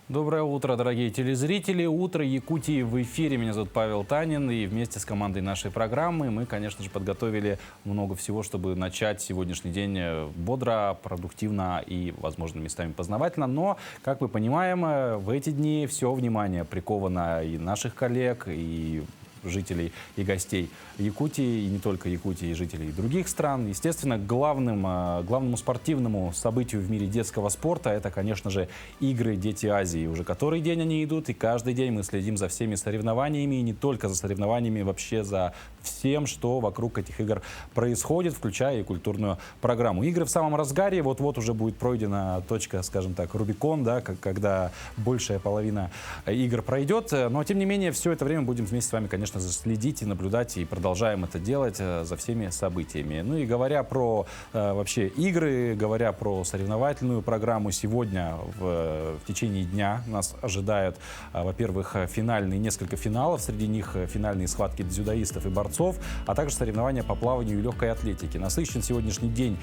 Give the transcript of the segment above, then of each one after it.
Доброе утро, дорогие телезрители. Утро Якутии в эфире. Меня зовут Павел Танин. И вместе с командой нашей программы мы, конечно же, подготовили много всего, чтобы начать сегодняшний день бодро, продуктивно и, возможно, местами познавательно. Но, как мы понимаем, в эти дни все внимание приковано и наших коллег, и жителей и гостей Якутии, и не только Якутии, и жителей других стран. Естественно, главному спортивному событию в мире детского спорта это, конечно же, игры «Дети Азии». Уже который день они идут, и каждый день мы следим за всеми соревнованиями, и не только за соревнованиями, вообще за всем, что вокруг этих игр происходит, включая и культурную программу. Игры в самом разгаре, вот-вот уже будет пройдена точка, скажем так, Рубикон, да, когда большая половина игр пройдет. Но, тем не менее, все это время будем вместе с вами, конечно, следить и наблюдать, и продолжаем это делать за всеми событиями. Ну и говоря про вообще игры, говоря про соревновательную программу, сегодня в течение дня нас ожидают, во-первых, несколько финалов, среди них финальные схватки дзюдоистов и борцов, а также соревнования по плаванию и легкой атлетике. Насыщен сегодняшний день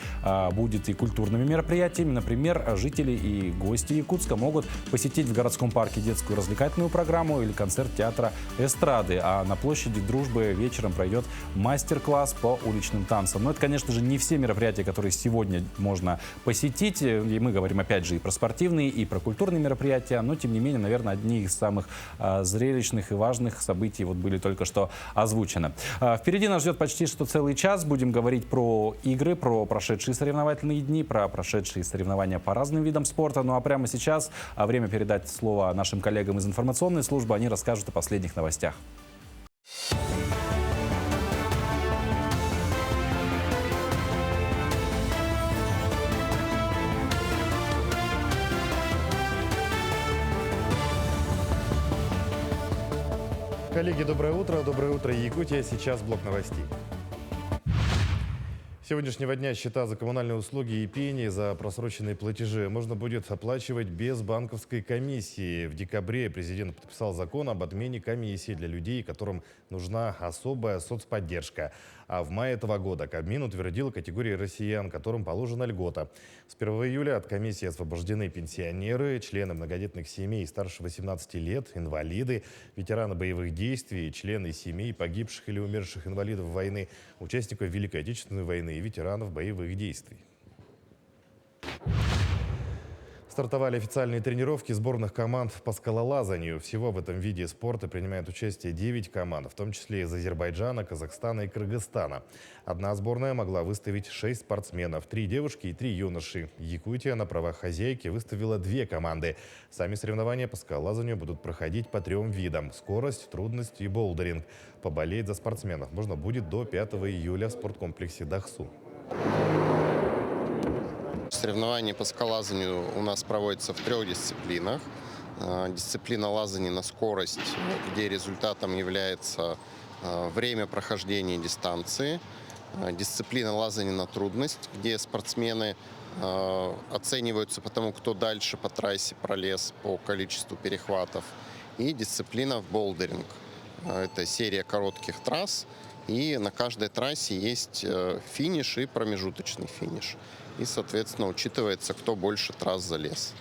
будет и культурными мероприятиями. Например, жители и гости Якутска могут посетить в городском парке детскую развлекательную программу или концерт театра эстрады, а на площади Дружбы вечером пройдет мастер-класс по уличным танцам. Но это, конечно же, не все мероприятия, которые сегодня можно посетить. И мы говорим, опять же, и про спортивные, и про культурные мероприятия. Но, тем не менее, наверное, одни из самых зрелищных и важных событий были только что озвучены. Впереди нас ждет почти что целый час. Будем говорить про игры, про прошедшие соревновательные дни, про прошедшие соревнования по разным видам спорта. Ну а прямо сейчас время передать слово нашим коллегам из информационной службы. Они расскажут о последних новостях. Коллеги, доброе утро. Доброе утро, Якутия. Сейчас блок новостей. С сегодняшнего дня счета за коммунальные услуги и пени за просроченные платежи можно будет оплачивать без банковской комиссии. В декабре президент подписал закон об отмене комиссии для людей, которым нужна особая соцподдержка. А в мае этого года Кабмин утвердил категории россиян, которым положена льгота. С 1 июля от комиссии освобождены пенсионеры, члены многодетных семей старше 18 лет, инвалиды, ветераны боевых действий, члены семей погибших или умерших инвалидов войны, участников Великой Отечественной войны и ветеранов боевых действий. Стартовали официальные тренировки сборных команд по скалолазанию. Всего в этом виде спорта принимают участие 9 команд, в том числе из Азербайджана, Казахстана и Кыргызстана. Одна сборная могла выставить 6 спортсменов, 3 девушки и 3 юноши. Якутия на правах хозяйки выставила 2 команды. Сами соревнования по скалолазанию будут проходить по 3 видам – скорость, трудность и болдеринг. Поболеть за спортсменов можно будет до 5 июля в спорткомплексе «Дахсу». Соревнования по скалолазанию у нас проводятся в 3 дисциплинах. Дисциплина лазания на скорость, где результатом является время прохождения дистанции. Дисциплина лазания на трудность, где спортсмены оцениваются по тому, кто дальше по трассе пролез по количеству перехватов. И дисциплина болдеринг. Это серия коротких трасс. И на каждой трассе есть финиш и промежуточный финиш. И, соответственно, учитывается, кто больше трасс залез.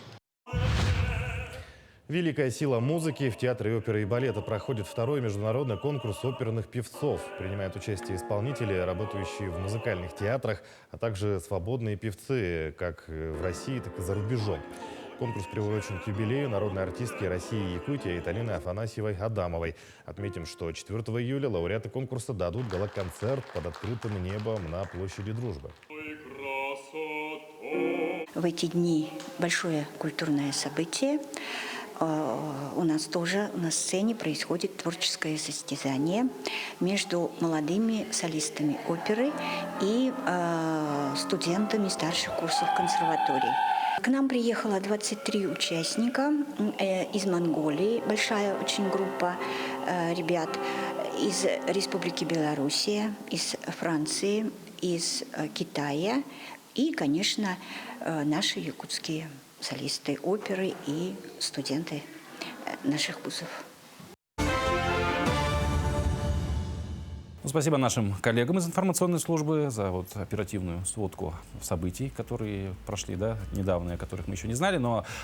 Великая сила музыки. В Театре оперы и балета проходит 2-й международный конкурс оперных певцов. Принимают участие исполнители, работающие в музыкальных театрах, а также свободные певцы, как в России, так и за рубежом. Конкурс приурочен к юбилею народной артистки России и Якутии Италины Афанасьевой-Адамовой. Отметим, что 4 июля лауреаты конкурса дадут гала-концерт под открытым небом на площади Дружбы. В эти дни большое культурное событие. У нас тоже на сцене происходит творческое состязание между молодыми солистами оперы и студентами старших курсов консерватории. К нам приехало 23 участника из Монголии, большая очень группа ребят, из Республики Белоруссия, из Франции, из Китая и, конечно, наши якутские солисты оперы и студенты наших вузов. Ну, спасибо нашим коллегам из информационной службы за вот оперативную сводку событий, которые прошли, да, недавно, о которых мы еще не знали.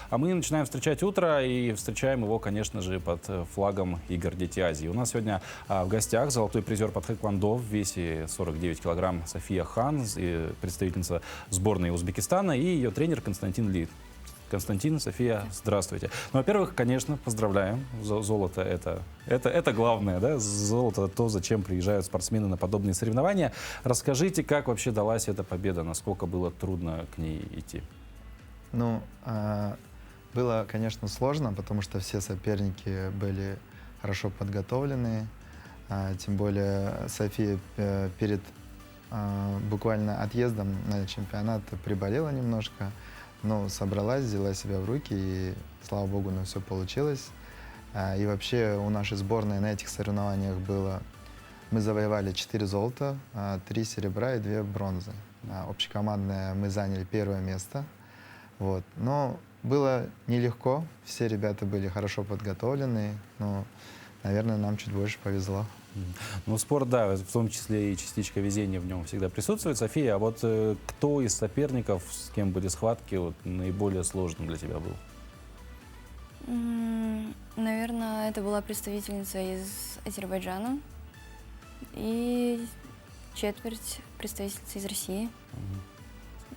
А мы начинаем встречать утро и встречаем его, конечно же, под флагом игр «Дети Азии». У нас сегодня в гостях золотой призер по тхэквондо в весе 49 килограмм София Хан, представительница сборной Узбекистана, и ее тренер Константин Ли. Константин, София, здравствуйте. Ну, во-первых, конечно, поздравляем. Золото это главное, да? Золото то, зачем приезжают спортсмены на подобные соревнования. Расскажите, как вообще далась эта победа, насколько было трудно к ней идти? Ну, было, конечно, сложно, потому что все соперники были хорошо подготовлены. Тем более София перед буквально отъездом на чемпионат приболела немножко. Но собралась, взяла себя в руки, и, слава богу, ну, все получилось. И вообще у нашей сборной на этих соревнованиях было... Мы завоевали 4 золота, 3 серебра и 2 бронзы. Общекомандное мы заняли 1 место. Вот. Но было нелегко, все ребята были хорошо подготовлены, но, наверное, нам чуть больше повезло. Ну, спорт, да, в том числе и частичка везения в нем всегда присутствует. София, а вот кто из соперников, с кем были схватки, вот, наиболее сложным для тебя был? Наверное, это была представительница из Азербайджана и четверть представительница из России.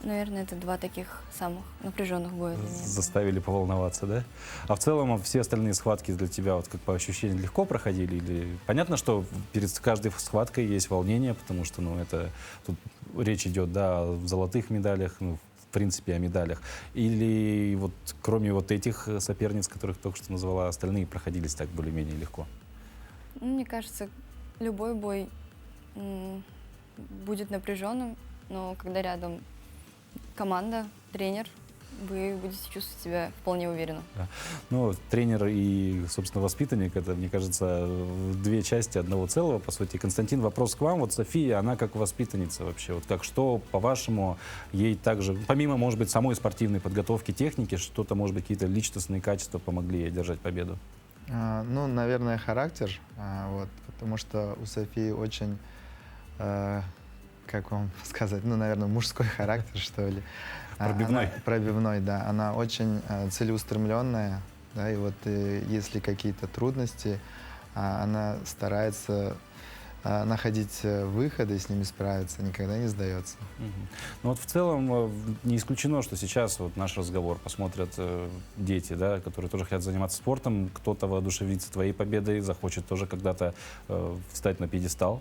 Наверное, это 2 таких самых напряженных боя для меня. Заставили поволноваться, да? А в целом все остальные схватки для тебя, вот как по ощущениям, легко проходили? Или понятно, что перед каждой схваткой есть волнение, потому что, ну, это тут речь идет, да, о золотых медалях, ну, в принципе, о медалях. Или вот кроме вот этих соперниц, которых только что назвала, остальные проходились так более-менее легко? Ну, мне кажется, любой бой будет напряженным, но когда рядом команда, тренер, вы будете чувствовать себя вполне уверенно. Да. Ну, тренер и, собственно, воспитанник, это, мне кажется, 2 части одного целого, по сути. Константин, вопрос к вам. Вот София, она как воспитанница вообще, вот как что, по-вашему, ей также, помимо, может быть, самой спортивной подготовки, техники, что-то, может быть, какие-то личностные качества помогли ей одержать победу? Ну, наверное, характер, вот, потому что у Софии очень... как вам сказать, ну, наверное, мужской характер, что ли. Пробивной. Пробивной, да. Она очень целеустремленная, да, и вот если какие-то трудности, она старается находить выходы и с ними справиться, никогда не сдается. Ну вот в целом не исключено, что сейчас вот наш разговор посмотрят дети, да, которые тоже хотят заниматься спортом, кто-то воодушевится твоей победой, захочет тоже когда-то встать на пьедестал,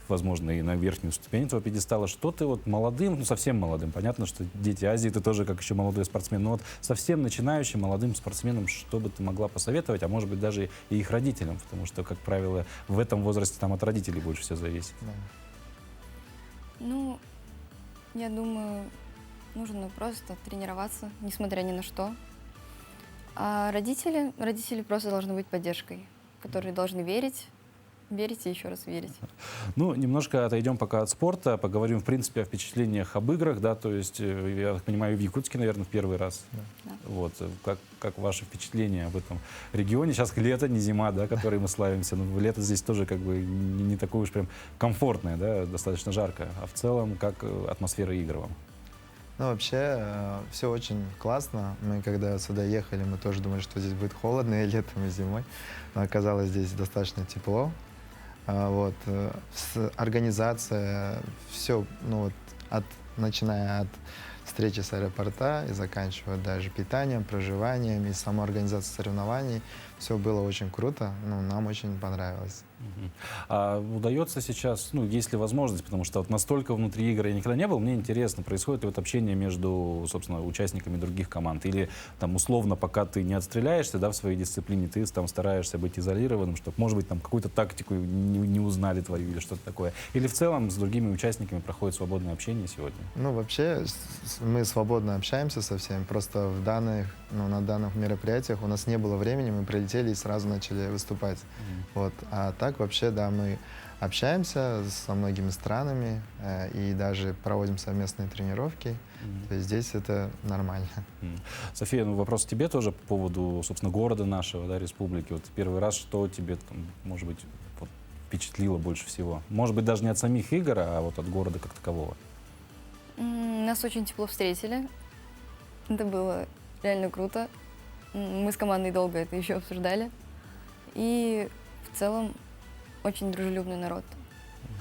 возможно, и на верхнюю ступень этого пьедестала. Что ты вот молодым, ну совсем молодым, понятно, что дети Азии, ты тоже как еще молодой спортсмен, но вот совсем начинающим молодым спортсменам, что бы ты могла посоветовать, а может быть даже и их родителям, потому что, как правило, в этом возрасте там от родителей больше все зависит. Да. Ну, я думаю, нужно просто тренироваться, несмотря ни на что. А родители просто должны быть поддержкой, которые должны верить и еще раз верить. Ну, немножко отойдем пока от спорта, поговорим, в принципе, о впечатлениях об играх, да, то есть, я так понимаю, в Якутске, наверное, в первый раз. Да. Вот, как ваши впечатления об этом регионе? Сейчас лето, не зима, да, которой мы славимся, но лето здесь тоже как бы не такое уж прям комфортное, да, достаточно жарко. А в целом, как атмосфера игр вам? Ну, вообще, все очень классно. Мы, когда сюда ехали, мы тоже думали, что здесь будет холодно и летом, и зимой. Но оказалось, здесь достаточно тепло. Вот. Организация, все, ну, вот, начиная от встречи с аэропорта и заканчивая даже питанием, проживанием и самой организацией соревнований, все было очень круто, ну, нам очень понравилось. А удается сейчас, ну, есть ли возможность, потому что вот настолько внутри игр я никогда не был, мне интересно, происходит ли вот общение между, собственно, участниками других команд, или там условно, пока ты не отстреляешься, да, в своей дисциплине, ты там стараешься быть изолированным, чтобы, может быть, там какую-то тактику не узнали твою или что-то такое, или в целом с другими участниками проходит свободное общение сегодня? Ну, вообще, мы свободно общаемся со всеми, просто на данных мероприятиях у нас не было времени, мы прилетели и сразу начали выступать. Вот. А так вообще, да, мы общаемся со многими странами и даже проводим совместные тренировки. То есть здесь это нормально. София, ну вопрос к тебе тоже по поводу, собственно, города нашего, да, республики. Вот первый раз, что тебе, там, может быть, вот, впечатлило больше всего? Может быть, даже не от самих игр, а вот от города как такового. Нас очень тепло встретили. Это было реально круто. Мы с командой долго это еще обсуждали. И в целом очень дружелюбный народ.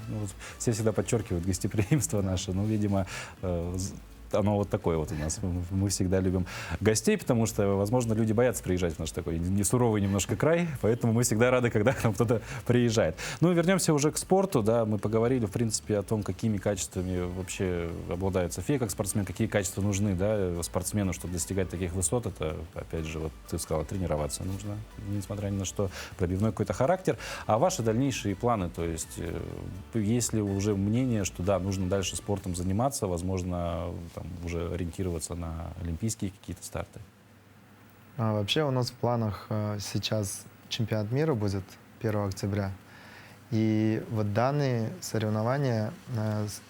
Ну, вот все всегда подчеркивают гостеприимство наше, но, видимо, оно вот такое вот у нас. Мы всегда любим гостей, потому что, возможно, люди боятся приезжать в наш такой не суровый немножко край, поэтому мы всегда рады, когда к нам кто-то приезжает. Ну, вернемся уже к спорту, да, мы поговорили, в принципе, о том, какими качествами вообще обладает София как спортсмен, какие качества нужны, да, спортсмену, чтобы достигать таких высот. Это, опять же, вот ты сказала, тренироваться нужно, несмотря ни на что, пробивной какой-то характер. А ваши дальнейшие планы, то есть, есть ли уже мнение, что, да, нужно дальше спортом заниматься, возможно, там, уже ориентироваться на олимпийские какие-то старты? Вообще у нас в планах сейчас чемпионат мира будет 1 октября. И вот данные соревнования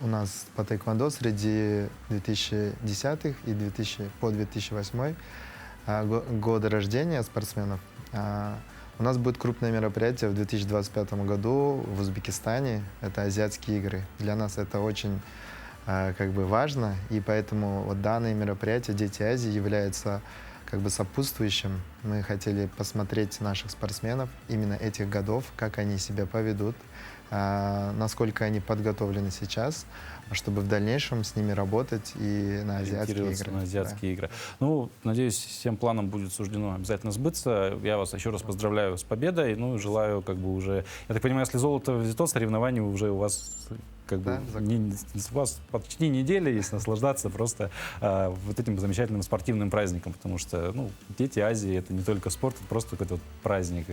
у нас по тэквондо среди 2010-х и по 2008 годы рождения спортсменов. У нас будет крупное мероприятие в 2025 году в Узбекистане. Это Азиатские игры. Для нас это очень как бы важно, и поэтому вот данное мероприятие «Дети Азии» является как бы сопутствующим. Мы хотели посмотреть наших спортсменов именно этих годов, как они себя поведут, насколько они подготовлены сейчас, чтобы в дальнейшем с ними работать и на азиатские игры. На азиатские игры. Ну, надеюсь, всем планам будет суждено обязательно сбыться. Я вас еще раз поздравляю с победой. Ну, и желаю как бы уже... Я так понимаю, если золото взято, соревнования уже у вас... Как бы у вас почти неделя есть наслаждаться просто вот этим замечательным спортивным праздником, потому что, ну, Дети Азии — это не только спорт, это просто какой-то вот праздник,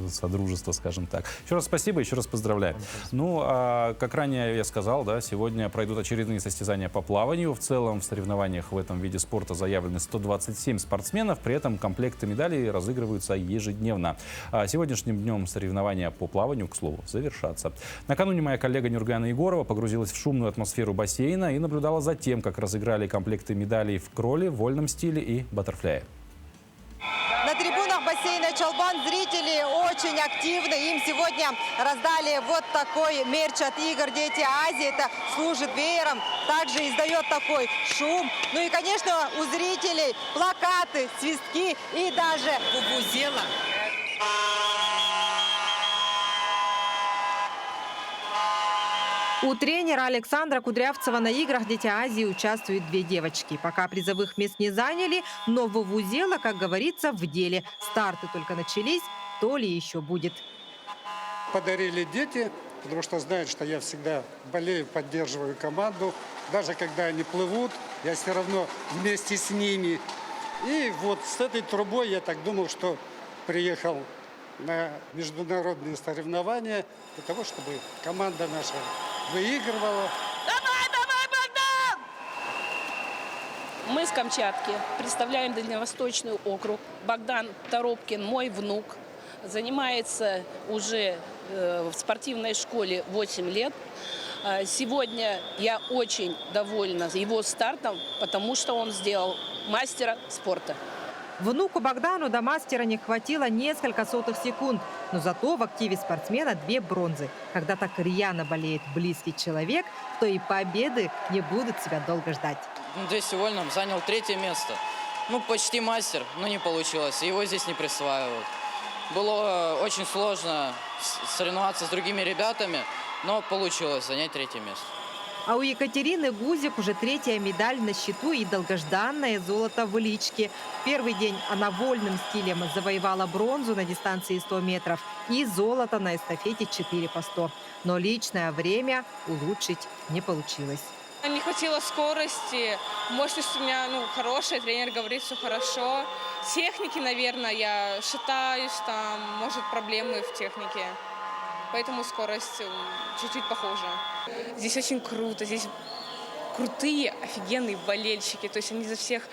содружество, скажем так. Еще раз спасибо, еще раз поздравляю. Ну, как ранее я сказал, да, сегодня пройдут очередные состязания по плаванию. В целом в соревнованиях в этом виде спорта заявлены 127 спортсменов, при этом комплекты медалей разыгрываются ежедневно. Сегодняшним днем соревнования по плаванию, к слову, завершатся. Накануне моя коллега Нюргана Егорова погрузилась в шумную атмосферу бассейна и наблюдала за тем, как разыграли комплекты медалей в кроле, вольном стиле и баттерфляе. На трибунах бассейна Чолпан зрители очень активны. Им сегодня раздали вот такой мерч от игр «Дети Азии». Это служит веером, также издает такой шум. Ну и, конечно, у зрителей плакаты, свистки и даже вузела. У тренера Александра Кудрявцева на играх «Дети Азии» участвуют 2 девочки. Пока призовых мест не заняли, но вувузела, как говорится, в деле. Старты только начались, то ли еще будет. Подарили дети, потому что знают, что я всегда болею, поддерживаю команду. Даже когда они плывут, я все равно вместе с ними. И вот с этой трубой я так думал, что приехал на международные соревнования для того, чтобы команда наша выигрывала. Давай, давай, Богдан! Мы с Камчатки, представляем Дальневосточный округ. Богдан Торопкин, мой внук, занимается уже в спортивной школе 8 лет. Сегодня я очень довольна его стартом, потому что он сделал мастера спорта. Внуку Богдану до мастера не хватило несколько сотых секунд. Но зато в активе спортсмена 2 бронзы. Когда так рьяно болеет близкий человек, то и победы не будут себя долго ждать. В 200 вольном занял 3-е место. Ну, почти мастер, но не получилось. Его здесь не присваивают. Было очень сложно соревноваться с другими ребятами, но получилось занять 3-е место. А у Екатерины Гузик уже 3-я медаль на счету и долгожданное золото в личке. В первый день она вольным стилем завоевала бронзу на дистанции 100 метров и золото на эстафете 4 по 100. Но личное время улучшить не получилось. Не хватило скорости, мощность у меня хорошая, тренер говорит, все хорошо. Техники, наверное, я шатаюсь, там, может, проблемы в технике. Поэтому скорость чуть-чуть похожа. Здесь очень круто, здесь крутые, офигенные болельщики. То есть они за всех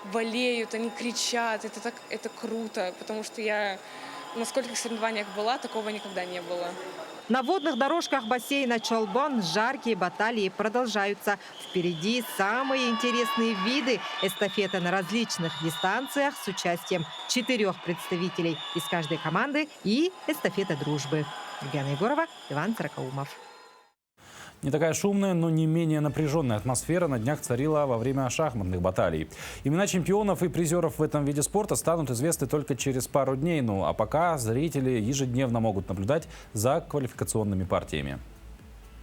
болеют, они кричат. Это круто, потому что я на скольких соревнованиях была, такого никогда не было. На водных дорожках бассейна Чолбон жаркие баталии продолжаются. Впереди самые интересные виды эстафеты на различных дистанциях с участием 4 представителей из каждой команды и эстафета дружбы. Евгения Егорова, Иван Царакаумов. Не такая шумная, но не менее напряженная атмосфера на днях царила во время шахматных баталий. Имена чемпионов и призеров в этом виде спорта станут известны только через пару дней. Ну а пока зрители ежедневно могут наблюдать за квалификационными партиями.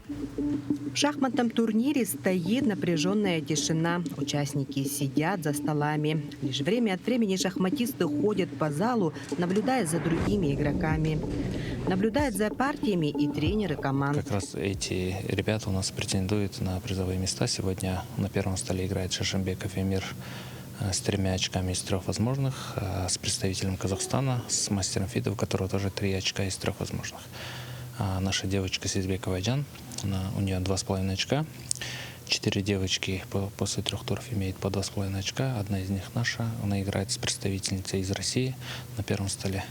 В шахматном турнире стоит напряженная тишина. Участники сидят за столами. Лишь время от времени шахматисты ходят по залу, наблюдая за другими игроками. Наблюдают за партиями и тренеры команд. Как раз эти ребята у нас претендуют на призовые места. Сегодня на первом столе играет Шашимбеков Эмир с 3 очками из 3 возможных, с представителем Казахстана, с мастером Фида, у которого тоже 3 очка из 3 возможных. А наша девочка Сизбекова Айджан, у нее 2,5 очка. 4 девочки после 3 туров имеют по 2,5 очка. Одна из них наша. Она играет с представительницей из России на первом столе.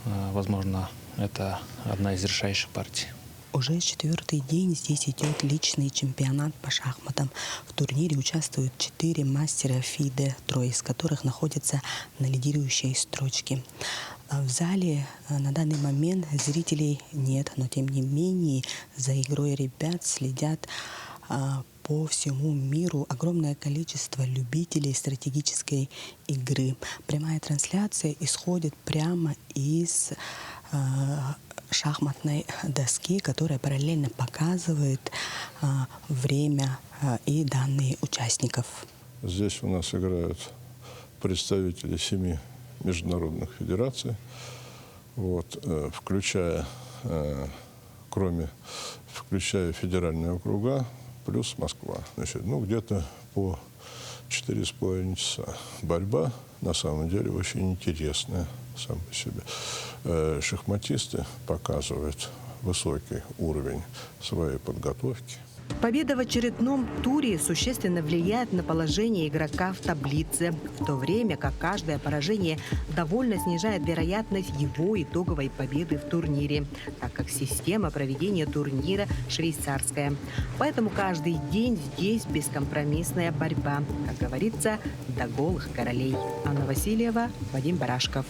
Возможно, это одна из решающих партий. Уже 4-й день здесь идет личный чемпионат по шахматам. В турнире участвуют 4 мастера ФИДе, 3 из которых находятся на лидирующей строчке. В зале на данный момент зрителей нет, но тем не менее за игрой ребят следят по всему миру огромное количество любителей стратегической игры. Прямая трансляция исходит прямо из шахматной доски, которая параллельно показывает время и данные участников. Здесь у нас играют представители 7 международных федераций, включая федеральные округа, плюс Москва. Где-то по 4,5 часа. Борьба, на самом деле, очень интересная сама по себе. Шахматисты показывают высокий уровень своей подготовки. Победа в очередном туре существенно влияет на положение игрока в таблице, в то время как каждое поражение довольно снижает вероятность его итоговой победы в турнире, так как система проведения турнира швейцарская. Поэтому каждый день здесь бескомпромиссная борьба, как говорится, до голых королей. Анна Васильева, Вадим Барашков.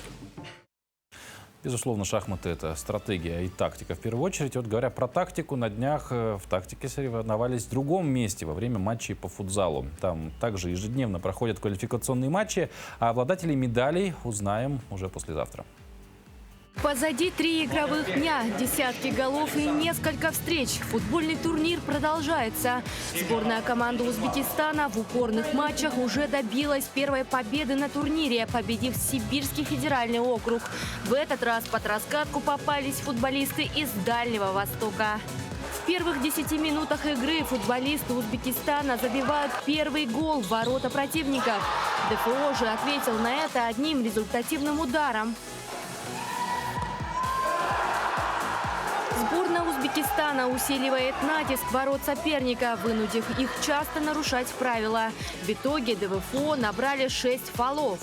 Безусловно, шахматы – это стратегия и тактика в первую очередь. Вот говоря про тактику, на днях в тактике соревновались в другом месте во время матчей по футзалу. Там также ежедневно проходят квалификационные матчи, а обладателей медалей узнаем уже послезавтра. Позади 3 игровых дня, десятки голов и несколько встреч. Футбольный турнир продолжается. Сборная команды Узбекистана в упорных матчах уже добилась первой победы на турнире, победив Сибирский федеральный округ. В этот раз под раскатку попались футболисты из Дальнего Востока. В первых 10 минутах игры футболисты Узбекистана забивают первый гол в ворота противников. ДФО же ответил на это одним результативным ударом. Сборная Узбекистана усиливает натиск ворот соперника, вынудив их часто нарушать правила. В итоге ДВФО набрали 6 фолов.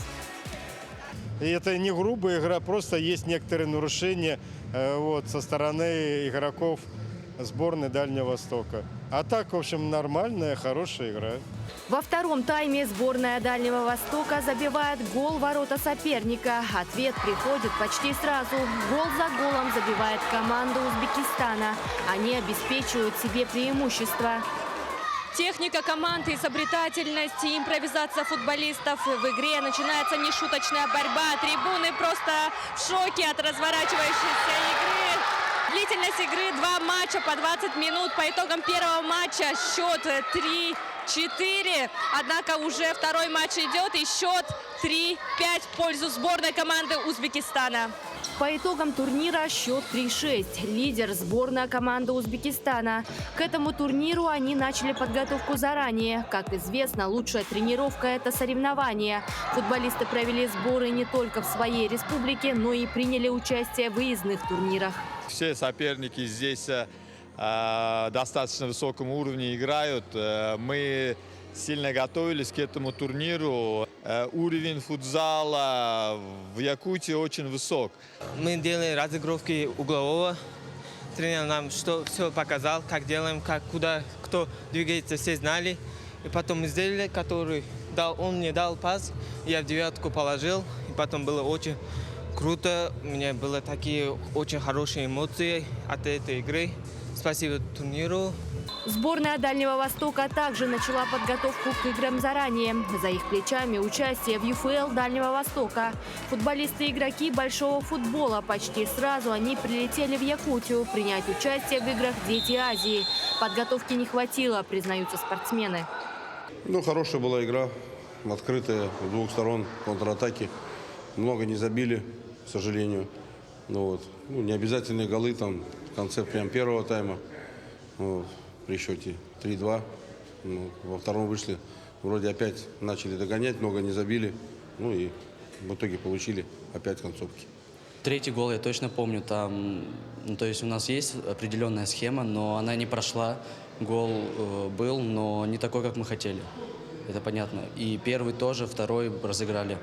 И это не грубая игра, просто есть некоторые нарушения со стороны игроков сборной Дальнего Востока. А так, в общем, нормальная, хорошая игра. Во втором тайме сборная Дальнего Востока забивает гол в ворота соперника. Ответ приходит почти сразу. Гол за голом забивает команда Узбекистана. Они обеспечивают себе преимущество. Техника команды, изобретательность и импровизация футболистов. В игре начинается нешуточная борьба. Трибуны просто в шоке от разворачивающейся игры. Длительность игры 2 матча по 20 минут. По итогам первого матча счет 3-4. Однако уже второй матч идет и счет 3-5 в пользу сборной команды Узбекистана. По итогам турнира счет 3-6. Лидер сборная команды Узбекистана. К этому турниру они начали подготовку заранее. Как известно, лучшая тренировка – это соревнования. Футболисты провели сборы не только в своей республике, но и приняли участие в выездных турнирах. Все соперники здесь достаточно высоком уровне играют. Мы сильно готовились к этому турниру. Уровень футзала в Якутии очень высок. Мы делаем разыгровки углового, тренер нам все показал, как делаем, как, куда, кто двигается, все знали. И потом мы сделали, он мне дал пас, я в девятку положил. И потом было очень круто, у меня были такие очень хорошие эмоции от этой игры. Спасибо турниру. Сборная Дальнего Востока также начала подготовку к играм заранее. За их плечами участие в ЮФЛ Дальнего Востока. Футболисты и игроки большого футбола. Почти сразу они прилетели в Якутию принять участие в играх «Дети Азии». Подготовки не хватило, признаются спортсмены. Хорошая была игра, открытая, с двух сторон, контратаки. Много не забили, к сожалению. Не обязательные голы там в конце первого тайма. При счете 3-2. Во втором вышли, вроде опять начали догонять, много не забили. И в итоге получили опять концовки. Третий гол я точно помню. Там, то есть у нас есть определенная схема, но она не прошла. Гол был, но не такой, как мы хотели. Это понятно. И первый тоже, второй разыграли.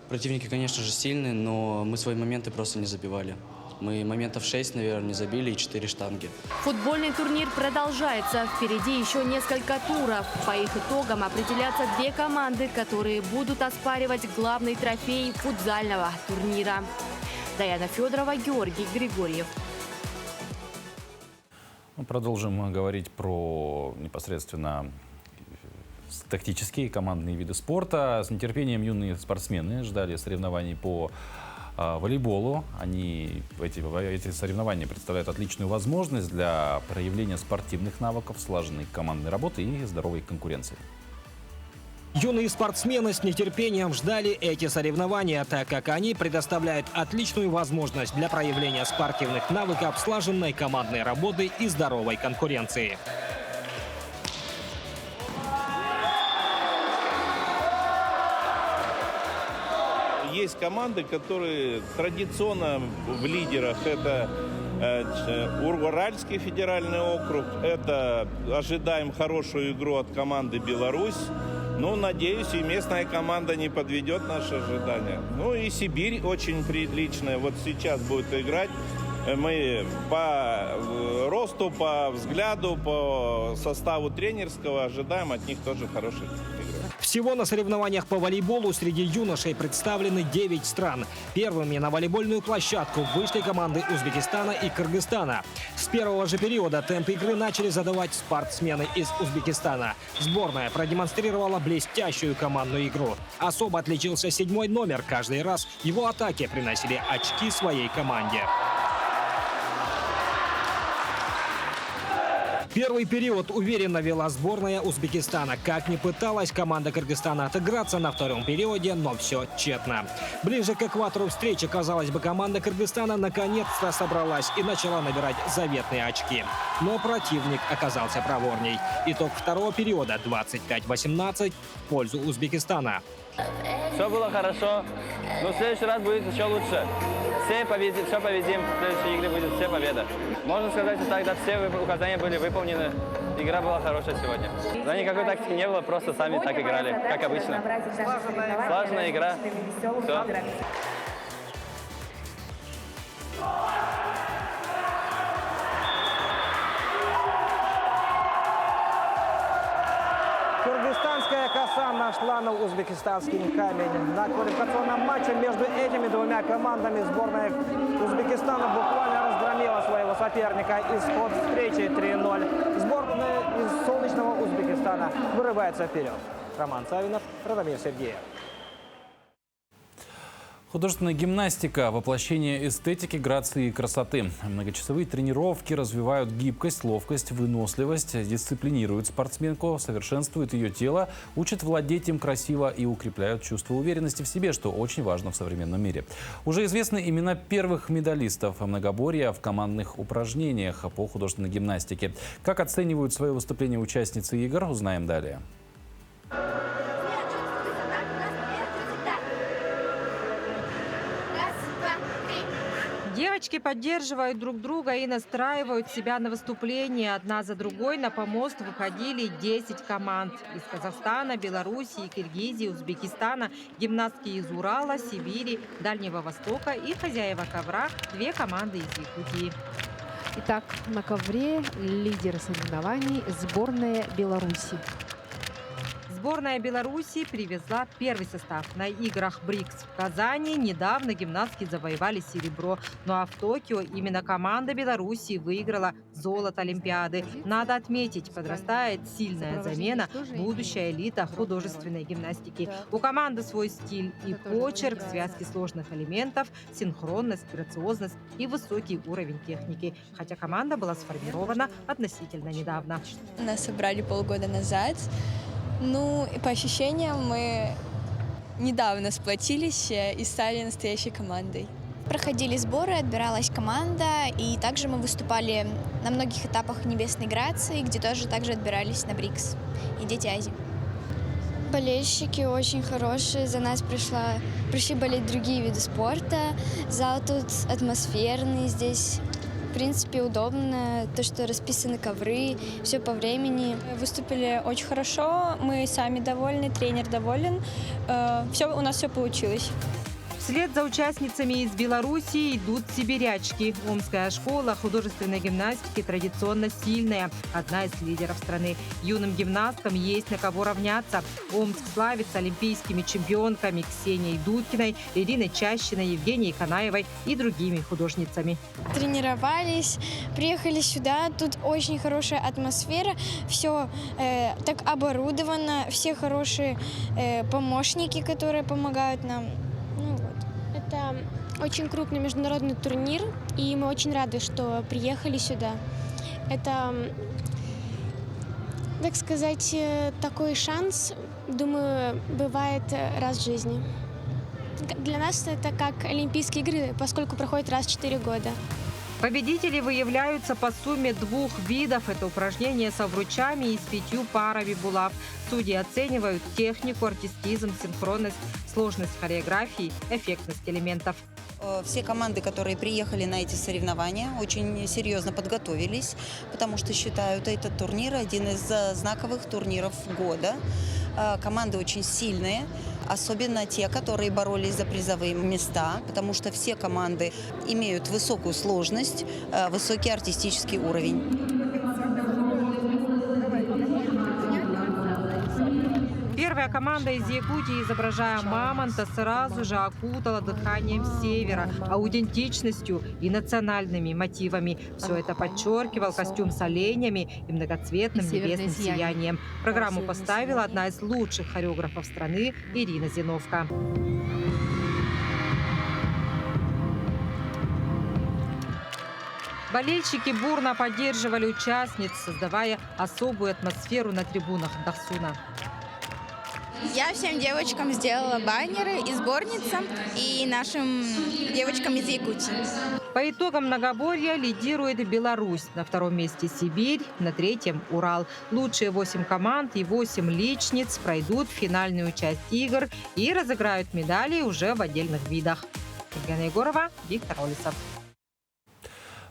Противники, конечно же, сильные, но мы свои моменты просто не забивали. Мы моментов 6, наверное, не забили и 4 штанги. Футбольный турнир продолжается. Впереди еще несколько туров. По их итогам определятся 2 команды, которые будут оспаривать главный трофей футзального турнира. Даяна Федорова, Георгий Григорьев. Мы продолжим говорить про непосредственно тактические командные виды спорта. С нетерпением юные спортсмены ждали соревнований по волейболу. Эти соревнования представляют отличную возможность для проявления спортивных навыков, слаженной командной работы и здоровой конкуренции. Юные спортсмены с нетерпением ждали эти соревнования, так как они предоставляют отличную возможность для проявления спортивных навыков, слаженной командной работы и здоровой конкуренции. Есть команды, которые традиционно в лидерах. Это Уральский федеральный округ. Это ожидаем хорошую игру от команды «Беларусь». Надеюсь, и местная команда не подведет наши ожидания. И Сибирь очень приличная. Вот сейчас будет играть. Мы по росту, по взгляду, по составу тренерского ожидаем от них тоже хороших игр. Всего на соревнованиях по волейболу среди юношей представлены 9 стран. Первыми на волейбольную площадку вышли команды Узбекистана и Кыргызстана. С первого же периода темп игры начали задавать спортсмены из Узбекистана. Сборная продемонстрировала блестящую командную игру. Особо отличился 7-й номер. Каждый раз его атаки приносили очки своей команде. Первый период уверенно вела сборная Узбекистана. Как ни пыталась команда Кыргызстана отыграться на втором периоде, но все тщетно. Ближе к экватору встречи, казалось бы, команда Кыргызстана наконец-то собралась и начала набирать заветные очки. Но противник оказался проворней. Итог второго периода 25-18 в пользу Узбекистана. Все было хорошо, но в следующий раз будет еще лучше. Все победим, в следующей игре будет все победа. Можно сказать, что тогда все указания были выполнены. Игра была хорошая сегодня. Да никакой тактики не было, просто сами так играли, как обычно. Слаженная игра. Все. Кыргызстанская коса нашла на узбекистанский камень. На квалификационном матче между этими двумя командами сборная Узбекистана буквально разгромила своего соперника. Исход встречи 3-0. Сборная из солнечного Узбекистана вырывается вперед. Роман Савинов, Радомир Сергеев. Художественная гимнастика – воплощение эстетики, грации и красоты. Многочасовые тренировки развивают гибкость, ловкость, выносливость, дисциплинируют спортсменку, совершенствуют ее тело, учат владеть им красиво и укрепляют чувство уверенности в себе, что очень важно в современном мире. Уже известны имена первых медалистов многоборья в командных упражнениях по художественной гимнастике. Как оценивают свои выступления участницы игр, узнаем далее. Девочки поддерживают друг друга и настраивают себя на выступление. Одна за другой на помост выходили 10 команд. Из Казахстана, Белоруссии, Киргизии, Узбекистана, гимнастки из Урала, Сибири, Дальнего Востока и хозяева ковра – 2 команды из Якутии. Итак, на ковре лидеры соревнований – сборная Беларуси. Сборная Беларуси привезла первый состав. На играх БРИКС в Казани недавно гимнастки завоевали серебро. Ну а в Токио именно команда Беларуси выиграла золото Олимпиады. Надо отметить, подрастает сильная замена, будущая элита художественной гимнастики. У команды свой стиль и почерк, связки сложных элементов, синхронность, грациозность и высокий уровень техники. Хотя команда была сформирована относительно недавно. Нас собрали полгода назад. Ну, и по ощущениям, мы недавно сплотились и стали настоящей командой. Проходили сборы, отбиралась команда, и также мы выступали на многих этапах Небесной Грации, где тоже также отбирались на БРИКС и Дети Азии. Болельщики очень хорошие, за нас пришли болеть другие виды спорта. Зал тут атмосферный, здесь в принципе удобно, то, что расписаны ковры, все по времени. Выступили очень хорошо, мы сами довольны, тренер доволен, у нас все получилось. Вслед за участницами из Беларуси идут сибирячки. Омская школа художественной гимнастики традиционно сильная, одна из лидеров страны. Юным гимнасткам есть на кого равняться. Омск славится олимпийскими чемпионками Ксенией Дудкиной, Ириной Чащиной, Евгенией Канаевой и другими художницами. Тренировались, приехали сюда, тут очень хорошая атмосфера, все так оборудовано, все хорошие помощники, которые помогают нам. Это очень крупный международный турнир, и мы очень рады, что приехали сюда. Это, так сказать, такой шанс, думаю, бывает раз в жизни. Для нас это как Олимпийские игры, поскольку проходят раз в 4 года. Победители выявляются по сумме 2 видов. Это упражнения со вручами и с 5 парами булав. Судьи оценивают технику, артистизм, синхронность, сложность хореографии, эффектность элементов. Все команды, которые приехали на эти соревнования, очень серьезно подготовились, потому что считают этот турнир один из знаковых турниров года. Команды очень сильные, особенно те, которые боролись за призовые места, потому что все команды имеют высокую сложность, высокий артистический уровень. Первая команда из Якутии, изображая мамонта, сразу же окутала дыханием севера, аутентичностью и национальными мотивами. Все это подчеркивал костюм с оленями и многоцветным небесным сиянием. Программу поставила одна из лучших хореографов страны Ирина Зиновка. Болельщики бурно поддерживали участниц, создавая особую атмосферу на трибунах Дахсуна. Я всем девочкам сделала баннеры и сборницам, и нашим девочкам из Якутии. По итогам многоборья лидирует Беларусь. На 2-м месте Сибирь, на 3-м Урал. Лучшие 8 команд и 8 личниц пройдут финальную часть игр и разыграют медали уже в отдельных видах. Евгения Егорова, Виктор Олесов.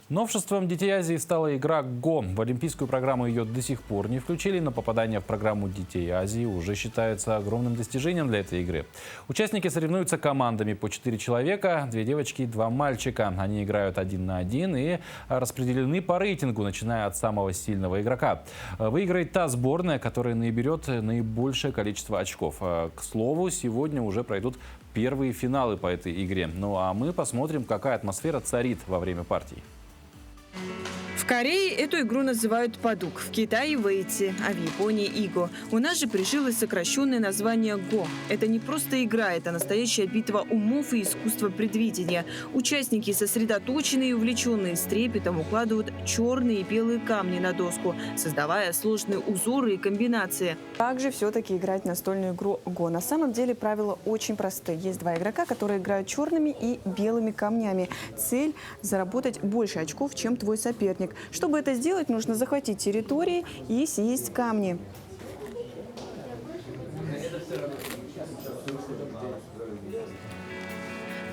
Новшеством Детей Азии стала игра «Го». В олимпийскую программу ее до сих пор не включили, но попадание в программу Детей Азии уже считается огромным достижением для этой игры. Участники соревнуются командами по 4 человека, 2 девочки и 2 мальчика. Они играют 1 на 1 и распределены по рейтингу, начиная от самого сильного игрока. Выиграет та сборная, которая наберет наибольшее количество очков. К слову, сегодня уже пройдут первые финалы по этой игре. Ну а мы посмотрим, какая атмосфера царит во время партий. В Корее эту игру называют падук, в Китае – вэйти, а в Японии – иго. У нас же прижилось сокращенное название «го». Это не просто игра, это настоящая битва умов и искусство предвидения. Участники сосредоточенные и увлеченные с трепетом укладывают черные и белые камни на доску, создавая сложные узоры и комбинации. Также все-таки играть настольную игру «го». На самом деле правила очень простые. Есть 2 игрока, которые играют черными и белыми камнями. Цель – заработать больше очков, чем твой соперник. Чтобы это сделать, нужно захватить территории и съесть камни.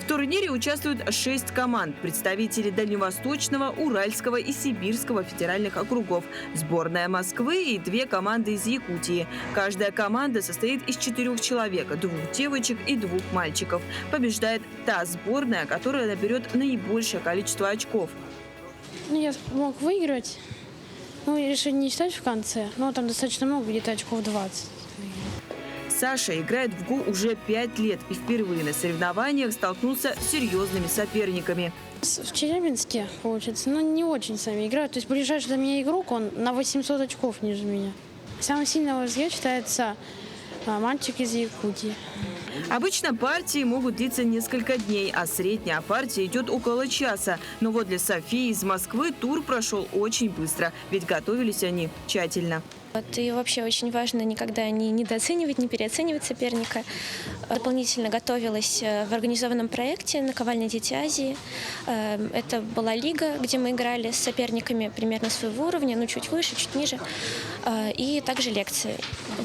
В турнире участвуют 6 команд – представители Дальневосточного, Уральского и Сибирского федеральных округов, сборная Москвы и 2 команды из Якутии. Каждая команда состоит из 4 человек – 2 девочек и 2 мальчиков. Побеждает та сборная, которая наберет наибольшее количество очков. Ну, я мог выиграть, но решили не считать в конце, но там достаточно много, где-то очков 20. Саша играет в ГО уже 5 лет и впервые на соревнованиях столкнулся с серьезными соперниками. В Челябинске, получается, но не очень сами играют. То есть ближайший до меня игрок, он на 800 очков ниже меня. Самый сильный в ОСГ считается мальчик из Якутии. Обычно партии могут длиться несколько дней, а средняя партия идет около часа. Но вот для Софии из Москвы тур прошел очень быстро, ведь готовились они тщательно. И вообще очень важно никогда не недооценивать, не переоценивать соперника. Дополнительно готовилась в организованном проекте «Наковальня Дети Азии». Это была лига, где мы играли с соперниками примерно своего уровня, ну чуть выше, чуть ниже. И также лекции.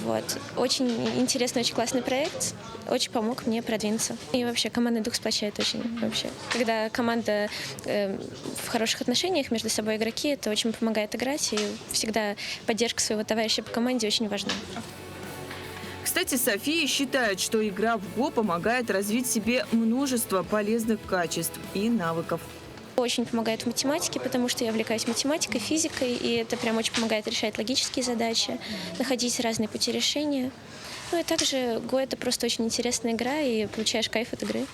Вот. Очень интересный, очень классный проект. Очень помог мне продвинуться. И вообще командный дух сплочает очень вообще. Когда команда в хороших отношениях между собой игроки, это очень помогает играть. И всегда поддержка своего товарища по команде очень важна. Кстати, София считает, что игра в ГО помогает развить в себе множество полезных качеств и навыков. Очень помогает в математике, потому что я увлекаюсь математикой, физикой, и это прям очень помогает решать логические задачи, находить разные пути решения. Ну и также ГО — это просто очень интересная игра, и получаешь кайф от игры.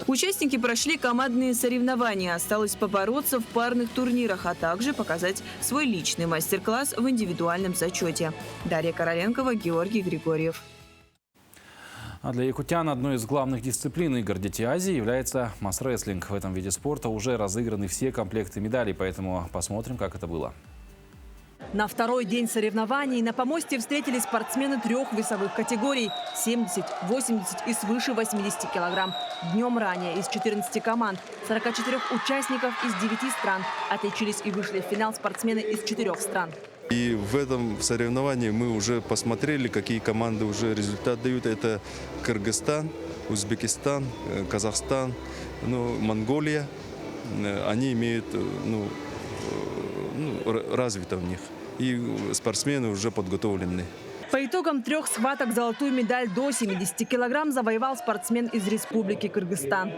Участники прошли командные соревнования. Осталось побороться в парных турнирах, а также показать свой личный мастер-класс в индивидуальном зачете. Дарья Короленкова, Георгий Григорьев. А для якутян одной из главных дисциплин игр «Дети Азии» является масс-рестлинг. В этом виде спорта уже разыграны все комплекты медалей, поэтому посмотрим, как это было. На второй день соревнований на помосте встретились спортсмены 3 весовых категорий – 70, 80 и свыше 80 килограмм. Днем ранее из 14 команд 44 участников из 9 стран отличились и вышли в финал спортсмены из 4 стран. И в этом соревновании мы уже посмотрели, какие команды уже результат дают. Это Кыргызстан, Узбекистан, Казахстан, Монголия. Они имеют развито в них. И спортсмены уже подготовлены. По итогам 3 схваток золотую медаль до 70 килограмм завоевал спортсмен из Республики Кыргызстан.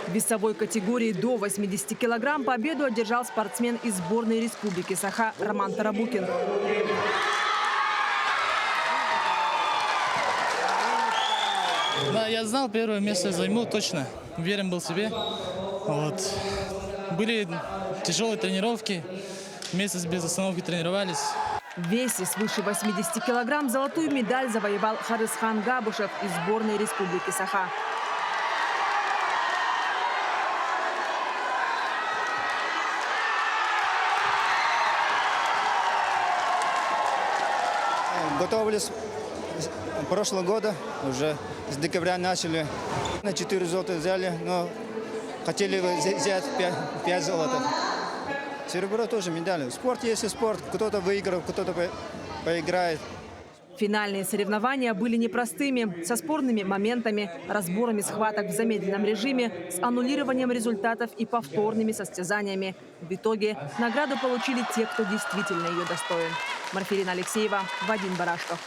В весовой категории до 80 килограмм победу одержал спортсмен из сборной Республики Саха Роман Тарабукин. Да, я знал, первое место займу точно. Уверен был в себе. Вот. Были тяжелые тренировки. Месяц без остановки тренировались. В весе свыше 80 килограмм золотую медаль завоевал Харисхан Габушев из сборной Республики Саха. Готовились прошлого года, уже с декабря начали. На 4 золота взяли, но хотели взять 5 золота. Серебро тоже медали. Спорт есть и спорт. Кто-то выиграл, кто-то поиграет. Финальные соревнования были непростыми, со спорными моментами, разборами схваток в замедленном режиме, с аннулированием результатов и повторными состязаниями. В итоге награду получили те, кто действительно ее достоин. Марфирина Алексеева, Вадим Барашков.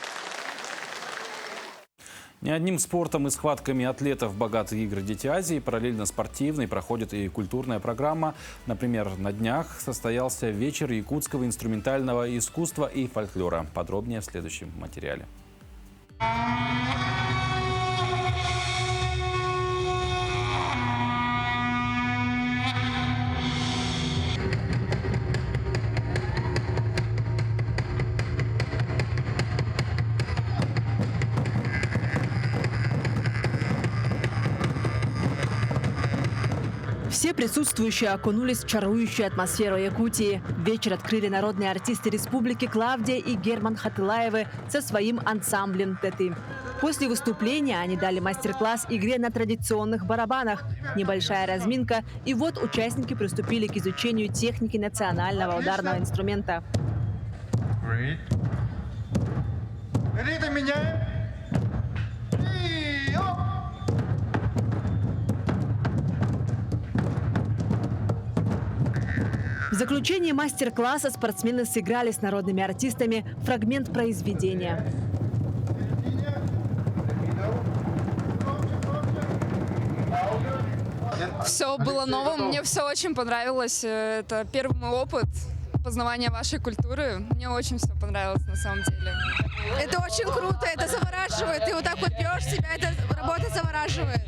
Не одним спортом и схватками атлетов богаты игры «Дети Азии». Параллельно спортивной проходит и культурная программа. Например, на днях состоялся вечер якутского инструментального искусства и фольклора. Подробнее в следующем материале. Все присутствующие окунулись в чарующую атмосферу Якутии. Вечер открыли народные артисты республики Клавдия и Герман Хатылаевы со своим ансамблем «Теты». После выступления они дали мастер-класс игре на традиционных барабанах. Небольшая разминка, и вот участники приступили к изучению техники национального ударного инструмента. Ритм меняем. И оп! В заключении мастер-класса спортсмены сыграли с народными артистами фрагмент произведения. Все было новым, мне все очень понравилось. Это первый мой опыт познавания вашей культуры. Мне очень все понравилось на самом деле. Это очень круто, это завораживает. Ты вот так вот пьешь себя, эта работа завораживает.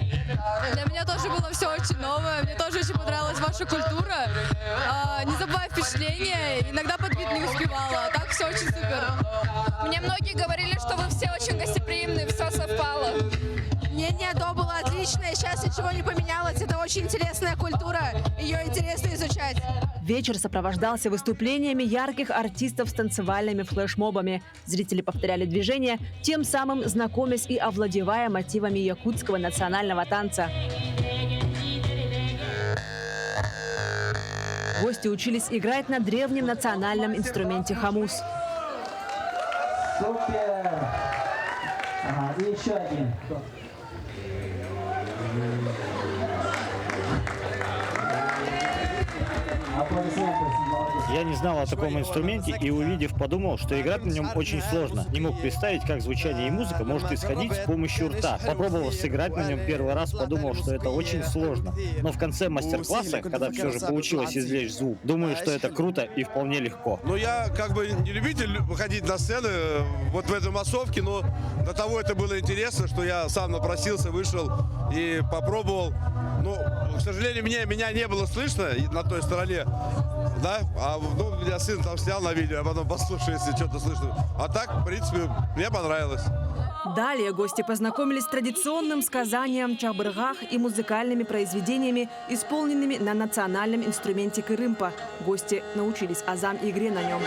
Для меня тоже было все очень новое. Мне тоже очень понравилась ваша культура. Не забывай впечатления. Иногда под вид не успевала. А так все очень супер. Мне многие говорили, что вы все очень гостеприимны, все совпало. Нет, то было отлично, и сейчас ничего не поменялось. Это очень интересная культура, ее интересно изучать. Вечер сопровождался выступлениями ярких артистов с танцевальными флешмобами. Зрители повторяли движения, тем самым знакомясь и овладевая мотивами якутского национального танца. Гости учились играть на древнем национальном инструменте хамус. Супер! Ага, и еще один. Я не знал о таком инструменте и, увидев, подумал, что играть на нем очень сложно. Не мог представить, как звучание и музыка может исходить с помощью рта. Попробовав сыграть на нем первый раз, подумал, что это очень сложно. Но в конце мастер-класса, когда все же получилось извлечь звук, думаю, что это круто и вполне легко. Ну, я как бы не любитель выходить на сцены вот в этой массовке, но до того это было интересно, что я сам напросился, вышел и попробовал. Ну, к сожалению, меня не было слышно на той стороне, да, у меня сын там снял на видео, а потом послушай, если что-то слышно. А так, в принципе, мне понравилось. Далее гости познакомились с традиционным сказанием чабыргах и музыкальными произведениями, исполненными на национальном инструменте кырымпа. Гости научились азам игре на нем.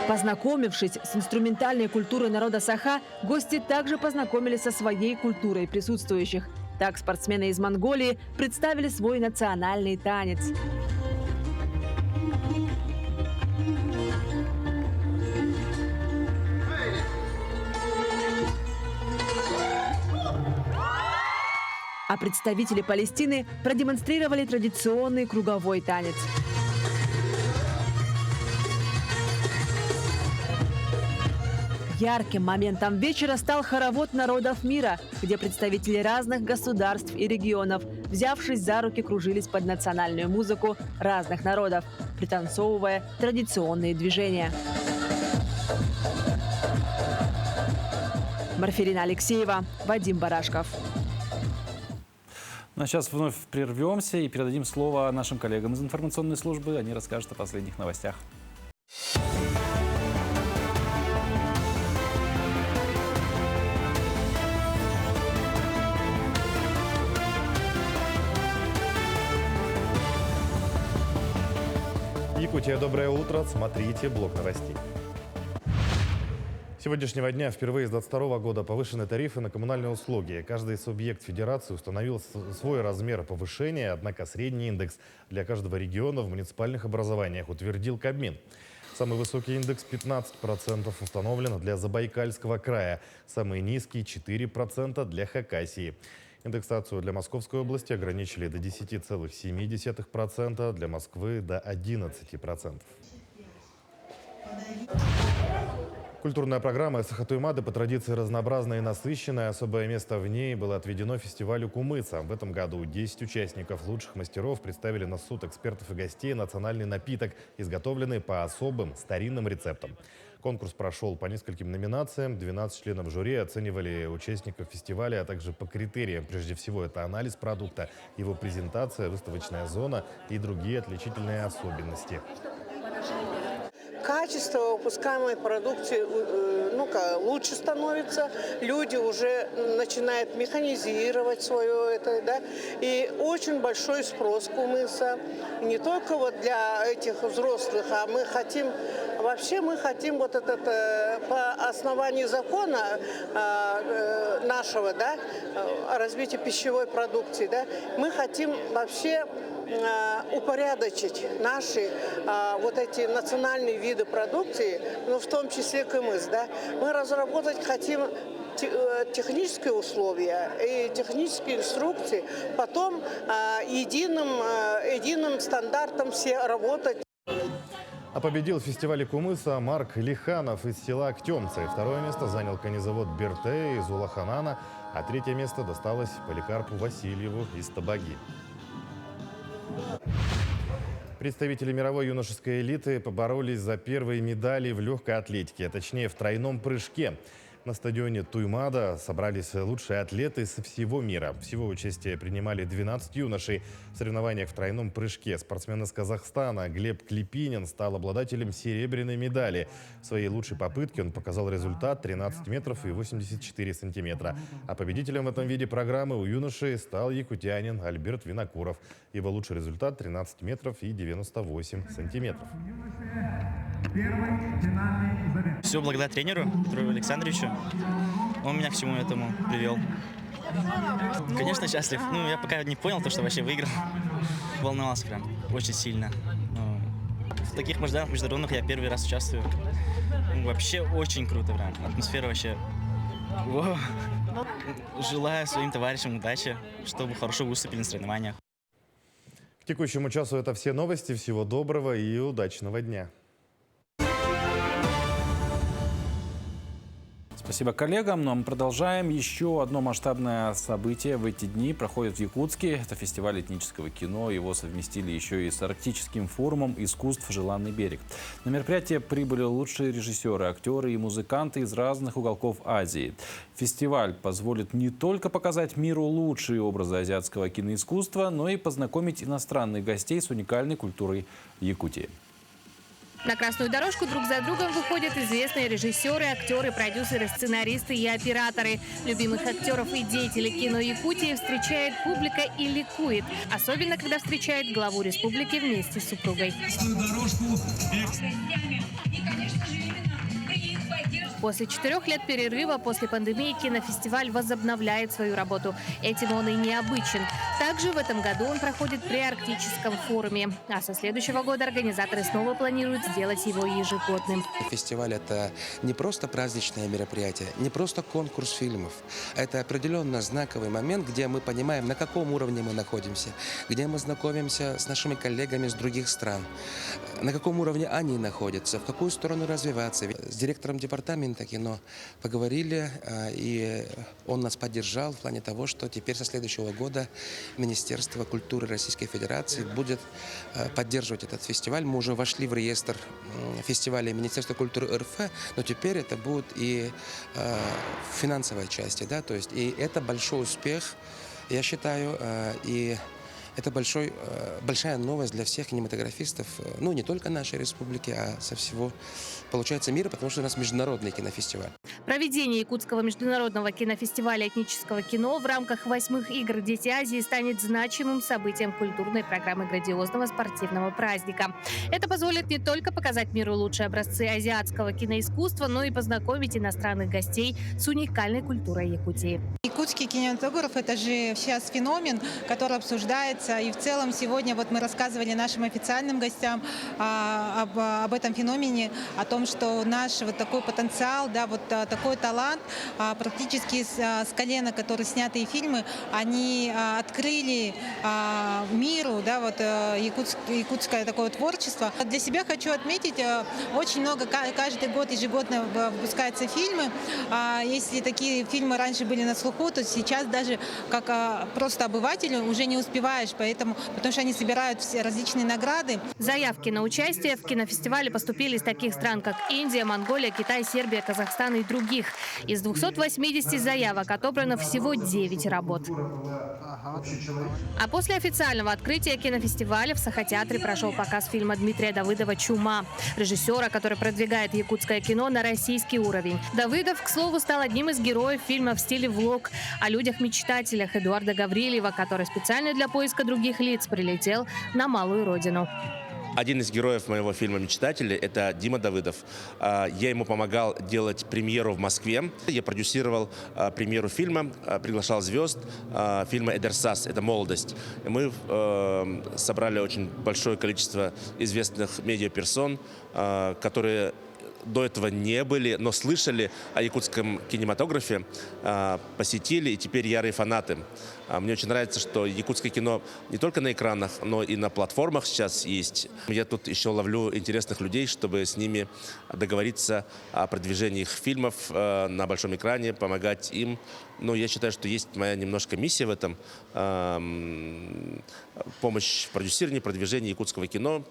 Познакомившись с инструментальной культурой народа Саха, гости также познакомились со своей культурой присутствующих. Так спортсмены из Монголии представили свой национальный танец. А представители Палестины продемонстрировали традиционный круговой танец. Ярким моментом вечера стал хоровод народов мира, где представители разных государств и регионов, взявшись за руки, кружились под национальную музыку разных народов, пританцовывая традиционные движения. Марферина Алексеева, Вадим Барашков. Ну а сейчас вновь прервемся и передадим слово нашим коллегам из информационной службы. Они расскажут о последних новостях. Якутия, доброе утро. Смотрите блок новостей. С сегодняшнего дня впервые с 2022 года повышены тарифы на коммунальные услуги. Каждый субъект федерации установил свой размер повышения, однако средний индекс для каждого региона в муниципальных образованиях утвердил Кабмин. Самый высокий индекс 15% установлен для Забайкальского края, самый низкий 4% для Хакасии. Индексацию для Московской области ограничили до 10,7%, для Москвы до 11%. Культурная программа «Сахатуймады» по традиции разнообразная и насыщенная. Особое место в ней было отведено фестивалю «Кумыца». В этом году 10 участников лучших мастеров представили на суд экспертов и гостей национальный напиток, изготовленный по особым старинным рецептам. Конкурс прошел по нескольким номинациям. 12 членов жюри оценивали участников фестиваля, а также по критериям. Прежде всего, это анализ продукта, его презентация, выставочная зона и другие отличительные особенности. Качество выпускаемой продукции лучше становится, люди уже начинают механизировать свое это, да, и очень большой спрос кумыса. Не только вот для этих взрослых, а мы хотим вот этот по основанию закона нашего, да, о развитии пищевой продукции, да, мы хотим вообще упорядочить наши вот эти национальные виды продукции, в том числе кумыс, да. Мы разработать хотим технические условия и технические инструкции, потом единым стандартом все работать. А победил в фестивале кумыса Марк Лиханов из села Актемцы. Второе место занял конезавод Берте из Улаханана, а третье место досталось Поликарпу Васильеву из Табаги. Представители мировой юношеской элиты поборолись за первые медали в легкой атлетике, а точнее в тройном прыжке. На стадионе Туймада собрались лучшие атлеты со всего мира. Всего участие принимали 12 юношей в соревнованиях в тройном прыжке. Спортсмен из Казахстана Глеб Клепинин стал обладателем серебряной медали. В своей лучшей попытке он показал результат 13 метров и 84 сантиметра. А победителем в этом виде программы у юношей стал якутянин Альберт Винокуров. Его лучший результат 13 метров и 98 сантиметров. Все благодаря тренеру Петру Александровичу. Он меня к всему этому привел. Конечно, счастлив. Ну, я пока не понял, что вообще выиграл. Волновался прям очень сильно. В таких международных я первый раз участвую. Вообще очень круто прям. Атмосфера вообще... О! Желаю своим товарищам удачи, чтобы хорошо выступили на соревнованиях. К текущему часу это все новости. Всего доброго и удачного дня. Спасибо коллегам. Но мы продолжаем. Еще одно масштабное событие в эти дни проходит в Якутске. Это фестиваль этнического кино. Его совместили еще и с Арктическим форумом искусств «Желанный берег». На мероприятие прибыли лучшие режиссеры, актеры и музыканты из разных уголков Азии. Фестиваль позволит не только показать миру лучшие образы азиатского киноискусства, но и познакомить иностранных гостей с уникальной культурой Якутии. На красную дорожку друг за другом выходят известные режиссеры, актеры, продюсеры, сценаристы и операторы. Любимых актеров и деятелей кино Якутии встречает публика и ликует. Особенно, когда встречает главу республики вместе с супругой. После 4 лет перерыва после пандемии кинофестиваль возобновляет свою работу. Этим он и необычен. Также в этом году он проходит при Арктическом форуме. А со следующего года организаторы снова планируют сделать его ежегодным. Фестиваль – это не просто праздничное мероприятие, не просто конкурс фильмов. Это определенно знаковый момент, где мы понимаем, на каком уровне мы находимся, где мы знакомимся с нашими коллегами из других стран, на каком уровне они находятся, в какую сторону развиваться. С директором департамента кино поговорили, и он нас поддержал в плане того, что теперь со следующего года Министерство культуры Российской Федерации будет поддерживать этот фестиваль. Мы уже вошли в реестр фестиваля Министерства культуры РФ, но теперь это будет и в финансовой части, да, то есть и это большой успех, я считаю, и это большая новость для всех кинематографистов, ну, не только нашей республики, а со всего, получается, мира, потому что у нас международный кинофестиваль. Проведение Якутского международного кинофестиваля этнического кино в рамках 8-х игр «Дети Азии» станет значимым событием культурной программы грандиозного спортивного праздника. Это позволит не только показать миру лучшие образцы азиатского киноискусства, но и познакомить иностранных гостей с уникальной культурой Якутии. Якутский кинематограф – это же сейчас феномен, который обсуждается. И в целом сегодня вот мы рассказывали нашим официальным гостям об этом феномене, о том, что наш вот такой потенциал, да, вот такой талант, практически с колена, которые снятые фильмы, они открыли миру, да, вот якутское такое творчество. Для себя хочу отметить, очень много каждый год ежегодно выпускаются фильмы. Если такие фильмы раньше были на слуху, то сейчас даже как просто обывателю уже не успеваешь, потому что они собирают все различные награды. Заявки на участие в кинофестивале поступили из таких стран, как Индия, Монголия, Китай, Сербия, Казахстан и других. Из 280 заявок отобрано всего 9 работ. А после официального открытия кинофестиваля в Сахатеатре прошел показ фильма Дмитрия Давыдова «Чума», режиссера, который продвигает якутское кино на российский уровень. Давыдов, к слову, стал одним из героев фильма в стиле влог о людях-мечтателях Эдуарда Гаврилева, который специально для поиска других лиц прилетел на малую родину. Один из героев моего фильма «Мечтатели» — это Дима Давыдов. Я ему помогал делать премьеру в Москве. Я продюсировал премьеру фильма, приглашал звезд фильма «Эдерсас» — это «Молодость». Мы собрали очень большое количество известных медиаперсон, которые до этого не были, но слышали о якутском кинематографе, посетили и теперь ярые фанаты. Мне очень нравится, что якутское кино не только на экранах, но и на платформах сейчас есть. Я тут еще ловлю интересных людей, чтобы с ними договориться о продвижении их фильмов на большом экране, помогать им. Но я считаю, что есть моя немножко миссия в этом. Помощь в продюсировании, продвижении якутского кино.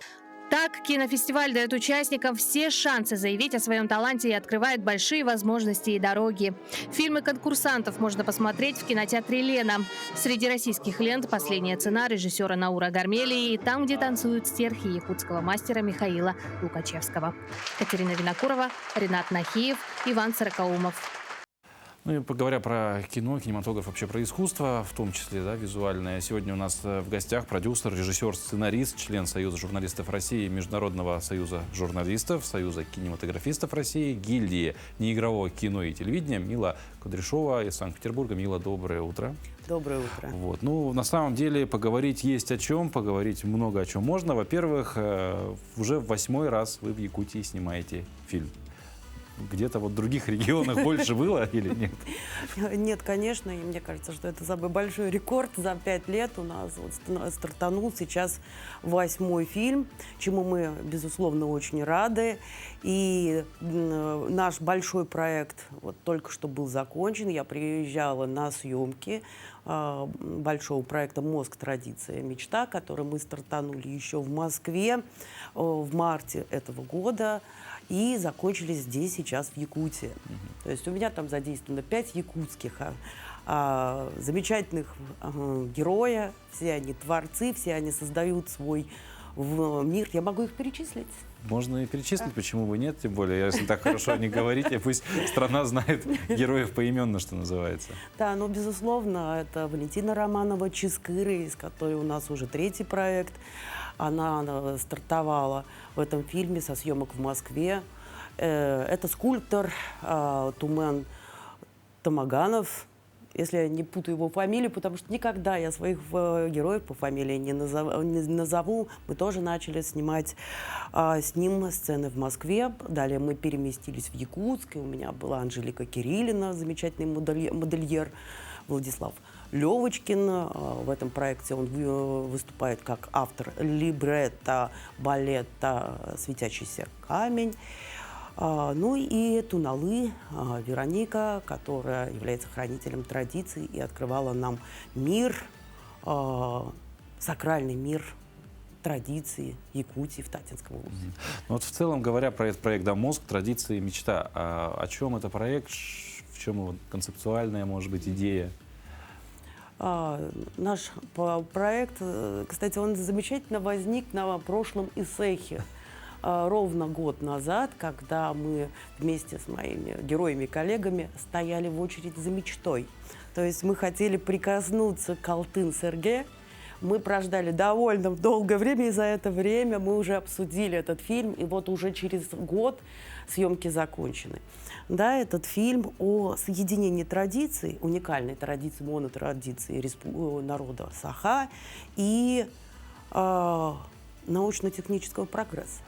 Так, кинофестиваль дает участникам все шансы заявить о своем таланте и открывает большие возможности и дороги. Фильмы конкурсантов можно посмотреть в кинотеатре «Лена». Среди российских лент «Последняя цена» режиссера Наура Гармелии и «Там, где танцуют стерхи» якутского мастера Михаила Лукачевского. Катерина Винокурова, Ренат Нахиев, Иван Сорокаумов. Ну и поговоря про кино, кинематограф, вообще про искусство, в том числе, да, визуальное. Сегодня у нас в гостях продюсер, режиссер, сценарист, член Союза журналистов России, Международного союза журналистов, Союза кинематографистов России, гильдии неигрового кино и телевидения Мила Кудряшова из Санкт-Петербурга. Мила, доброе утро. Доброе утро. Вот. Ну, на самом деле, поговорить есть о чем, поговорить много о чем можно. Во-первых, уже в 8-й раз вы в Якутии снимаете фильм. Где-то вот в других регионах больше было или нет? Нет, конечно, и мне кажется, что это самый большой рекорд за 5 лет у нас. Вот стартанул сейчас 8-й фильм, чему мы, безусловно, очень рады. И наш большой проект вот только что был закончен. Я приезжала на съемки большого проекта «Мозг. Традиция. Мечта», который мы стартанули еще в Москве в марте этого года. И закончили здесь, сейчас, в Якутии. То есть у меня там задействовано 5 якутских замечательных героя. Все они творцы, все они создают свой мир. Я могу их перечислить? Можно и перечислить, почему бы нет, тем более, если так хорошо не говорите, пусть страна знает героев поименно, что называется. Да, но, безусловно, это Валентина Романова Чискыры, из которой у нас уже 3-й проект. Она стартовала в этом фильме со съемок в Москве. Это скульптор Тумен Тамаганов, если я не путаю его фамилию, потому что никогда я своих героев по фамилии не назову. Мы тоже начали снимать с ним сцены в Москве. Далее мы переместились в Якутск. И у меня была Анжелика Кириллина, замечательный модельер, Владислав Левочкин. В этом проекте он выступает как автор либретто балета «Светящийся камень». Ну и Туналы Вероника, которая является хранителем традиций и открывала нам мир, сакральный мир традиций Якутии в Татинском области. Ну, вот в целом, говоря про этот проект, да, «Мозг. Традиции. Мечта», о чем это проект, в чем его концептуальная, может быть, идея? Наш проект, кстати, он замечательно возник на прошлом ИСЭХе. Ровно год назад, когда мы вместе с моими героями и коллегами стояли в очередь за мечтой. То есть мы хотели прикоснуться к Алтын-Серге. Мы прождали довольно долгое время, и за это время мы уже обсудили этот фильм, и вот уже через год съемки закончены. Да, этот фильм о соединении традиций, уникальной традиции, монотрадиции народа Саха и научно-технического прогресса.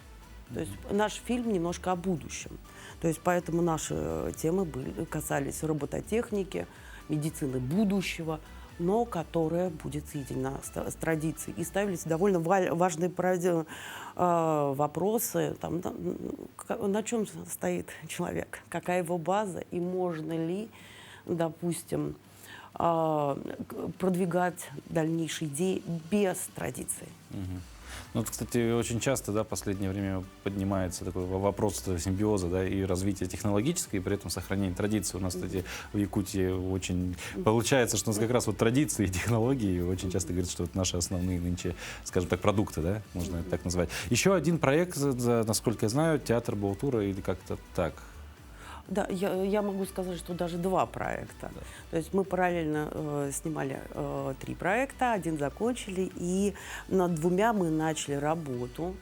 То есть наш фильм немножко о будущем. То есть поэтому наши темы касались робототехники, медицины будущего, но которая будет соединена с традицией. И ставились довольно важные вопросы, там, на чем стоит человек, какая его база, и можно ли, допустим, продвигать дальнейшие идеи без традиции. Ну, вот, кстати, очень часто, да, в последнее время поднимается такой вопрос симбиоза, да, и развития технологического, и при этом сохранения традиций. У нас, кстати, в Якутии очень получается, что у нас как раз вот традиции и технологии очень часто говорят, что это наши основные нынче, скажем так, продукты, да, можно это так назвать. Еще один проект, насколько я знаю, театр Баутура или как-то так. Да, я могу сказать, что даже 2 проекта. Да. То есть мы параллельно снимали 3 проекта, 1 закончили, и над 2 мы начали работу.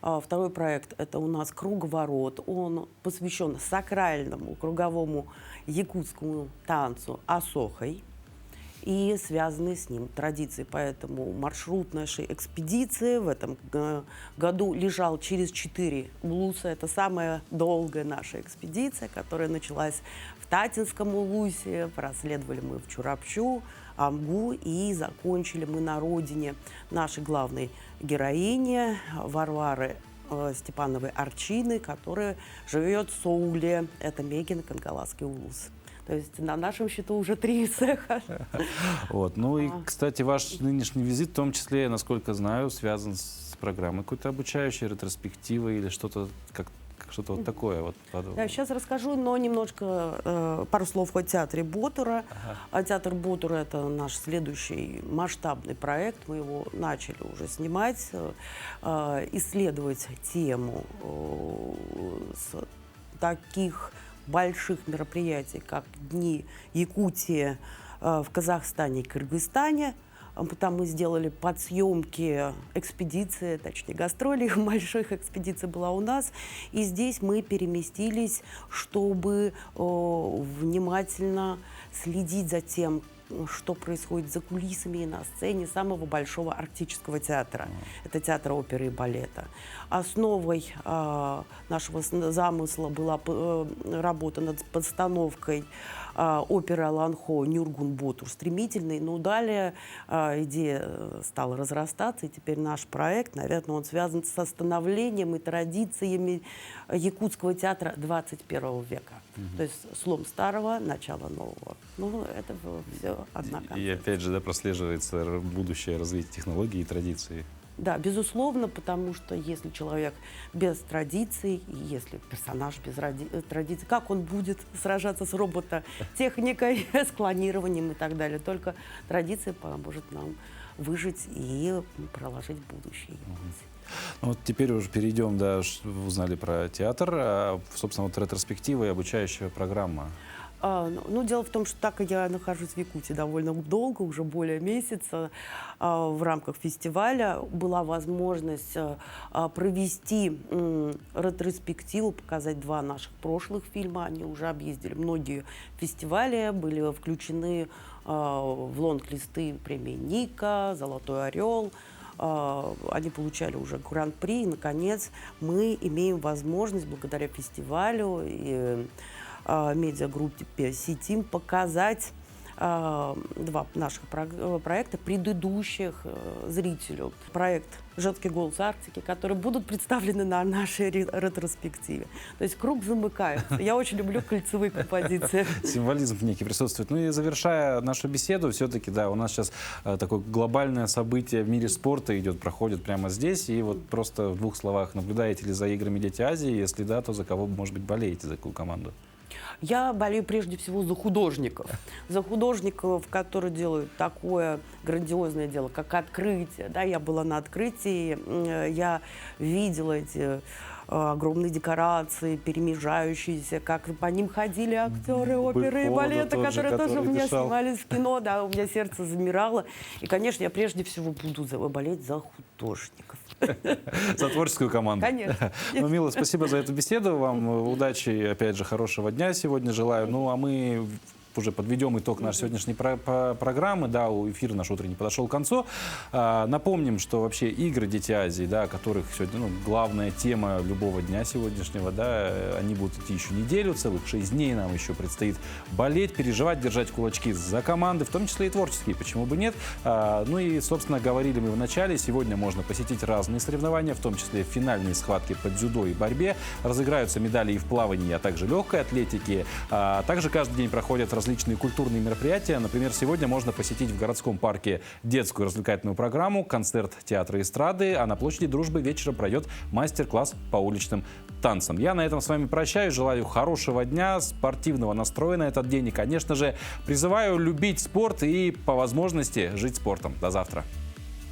Второй проект – это у нас «Круговорот». Он посвящен сакральному круговому якутскому танцу асохой. и связанные с ним традиции. Поэтому маршрут нашей экспедиции в этом году лежал через 4 улуса. Это самая долгая наша экспедиция, которая началась в Татинском улусе, проследовали мы в Чурапчу, Амгу и закончили мы на родине нашей главной героини Варвары Степановой Арчины, которая живет в Соуле, это Мегин Кангаласский улус. То есть на нашем счету уже 3 цеха. Вот. Ну и, кстати, ваш нынешний визит, в том числе, насколько знаю, связан с программой какой-то обучающей, ретроспективой или что-то что-то вот такое. Вот. Да, сейчас расскажу, но немножко пару слов о театре Ботура. А театр Ботура — это наш следующий масштабный проект. Мы его начали уже снимать, исследовать тему с таких больших мероприятий, как Дни Якутии в Казахстане и Кыргызстане. Там мы сделали подсъемки экспедиции, точнее гастролей, больших экспедиций была у нас. И здесь мы переместились, чтобы внимательно следить за тем, что происходит за кулисами и на сцене самого большого арктического театра. Это театр оперы и балета. Основой нашего замысла была работа над постановкой оперы Аланхо «Нюргун Ботур» стремительный, но далее идея стала разрастаться, и теперь наш проект, наверное, он связан со становлением и традициями якутского театра 21 века. То есть слом старого, начало нового. Ну, это все одна концепция. И опять же, да, прослеживается будущее развитие технологий и традиций. Да, безусловно, потому что если человек без традиций, если персонаж без традиций, как он будет сражаться с робототехникой, с клонированием и так далее? Только традиция поможет нам выжить и проложить будущее. Ну, вот теперь уже перейдем, да, узнали про театр, собственно, вот ретроспектива и обучающая программа. Ну, дело в том, что так как я нахожусь в Якутии довольно долго, уже более месяца, в рамках фестиваля была возможность провести ретроспективу, показать 2 наших прошлых фильма. Они уже объездили многие фестивали, были включены в лонг-листы премии Ника, «Золотой орел». Они получали уже гран-при. И, наконец, мы имеем возможность, благодаря фестивалю и медиагруппе «Ситим», показать 2 наших проекта предыдущих зрителю. Проект «Женский голос Арктики», которые будут представлены на нашей ретроспективе. То есть круг замыкается. Я очень люблю кольцевые композиции. Символизм некий присутствует. Ну и завершая нашу беседу, все-таки, да, у нас сейчас такое глобальное событие в мире спорта проходит прямо здесь. И вот просто в 2 словах, наблюдаете ли за играми «Дети Азии»? Если да, то за кого, может быть, болеете, за какую команду? Я болею прежде всего за художников. За художников, которые делают такое грандиозное дело, как открытие. Да, я была на открытии, я видела эти огромные декорации, перемежающиеся, как по ним ходили актеры оперы и балета, которые тоже у меня снимались в кино. Да, у меня сердце замирало. И, конечно, я прежде всего буду болеть за художников. За творческую команду. Конечно. Ну, Мила, спасибо за эту беседу. Вам удачи, опять же, хорошего дня сегодня желаю. Ну, а мы уже подведем итог нашей сегодняшней программы. Да, эфир наш утренний подошел к концу. Напомним, что вообще игры «Дети Азии», да, которых сегодня главная тема любого дня сегодняшнего, да, они будут идти еще неделю, целых 6 дней нам еще предстоит болеть, переживать, держать кулачки за команды, в том числе и творческие, почему бы нет. Ну и, собственно, говорили мы в начале, сегодня можно посетить разные соревнования, в том числе финальные схватки по дзюдо и борьбе. Разыграются медали и в плавании, а также легкой атлетике. Также каждый день проходят различные культурные мероприятия. Например, сегодня можно посетить в городском парке детскую развлекательную программу, концерт театра эстрады, а на площади Дружбы вечером пройдет мастер-класс по уличным танцам. Я на этом с вами прощаюсь. Желаю хорошего дня, спортивного настроя на этот день и, конечно же, призываю любить спорт и по возможности жить спортом. До завтра.